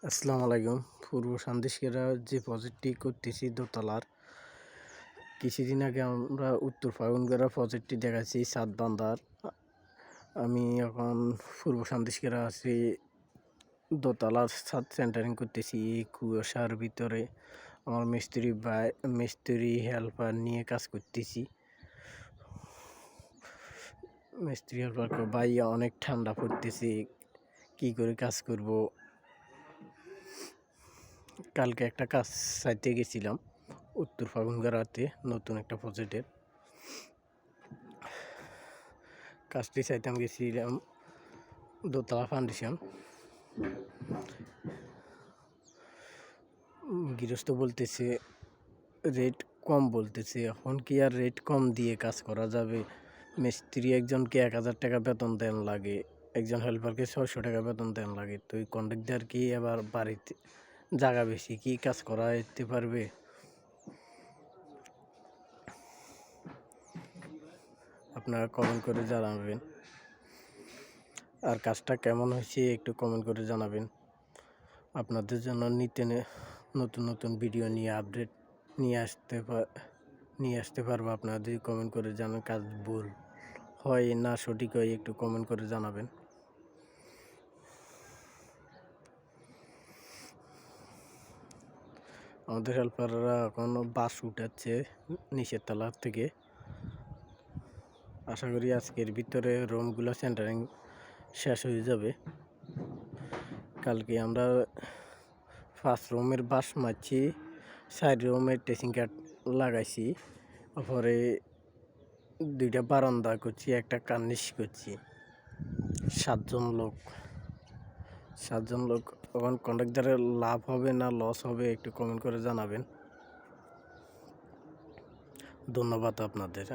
আসসালামু আলাইকুম। পূর্ব সন্দেশখালীরা যে প্রজেক্টটি করতেছি দোতলার, কিছুদিন আগে আমরা উত্তর ফাল্গুনগড়া প্রজেক্টটি দেখাচ্ছি সাতবান্ধার। আমি এখন পূর্ব সন্দেশখালী আছি, দোতলার ছাদ সেন্টারিং করতেছি। কুয়াশার ভিতরে আমার মিস্ত্রি হেল্পার নিয়ে কাজ করতেছি। মিস্ত্রি হেল্পার ভাই অনেক ঠান্ডা পড়তেছে, কি করে কাজ করব। কালকে একটা কাজ চাইতে গেছিলাম উত্তর ফাল্গুনগড়াতে, নতুন একটা প্রজেক্টের কাজটি চাইতাম গেছিলাম দোতলা ফাউন্ডেশন। গৃহস্থ বলতেছে রেট কম বলতেছে, এখন কি আর রেট কম দিয়ে কাজ করা যাবে? মিস্ত্রি একজনকে 1000 টাকা বেতন দেন লাগে, একজন হেল্পারকে 600 টাকা বেতন দেন লাগে। তো এই কন্ট্রাক্টর কি এবার বাড়িতে জায়গা বেশি কি কাজ করা যেতে পারবে? আপনারা কমেন্ট করে জানাবেন, আর কাজটা কেমন হয়েছে একটু কমেন্ট করে জানাবেন। আপনাদের জন্য নতুন নতুন ভিডিও নিয়ে আপডেট নিয়ে আসতে পারবো। আপনারা যদি কমেন্ট করে জানান কাজ ভুল হয় না সঠিক হয়, একটু কমেন্ট করে জানাবেন। আমাদের হেল্পাররা এখন বাস উঠাচ্ছে নিচের তলা থেকে। আশা করি আজকের ভিতরে রুমগুলো সেন্টারিং শেষ হয়ে যাবে। কালকে আমরা 5 রুমের বাস মারছি, 4 রুমের টেসিং কাঠ লাগাইছি, পরে 2টা বারান্দা করছি, একটা কার্নিশ করছি। 7জন লোক। এখন কন্ট্রাক্টরের লাভ হবে না লস হবে একটু কমেন্ট করে জানাবেন। ধন্যবাদ আপনাদের।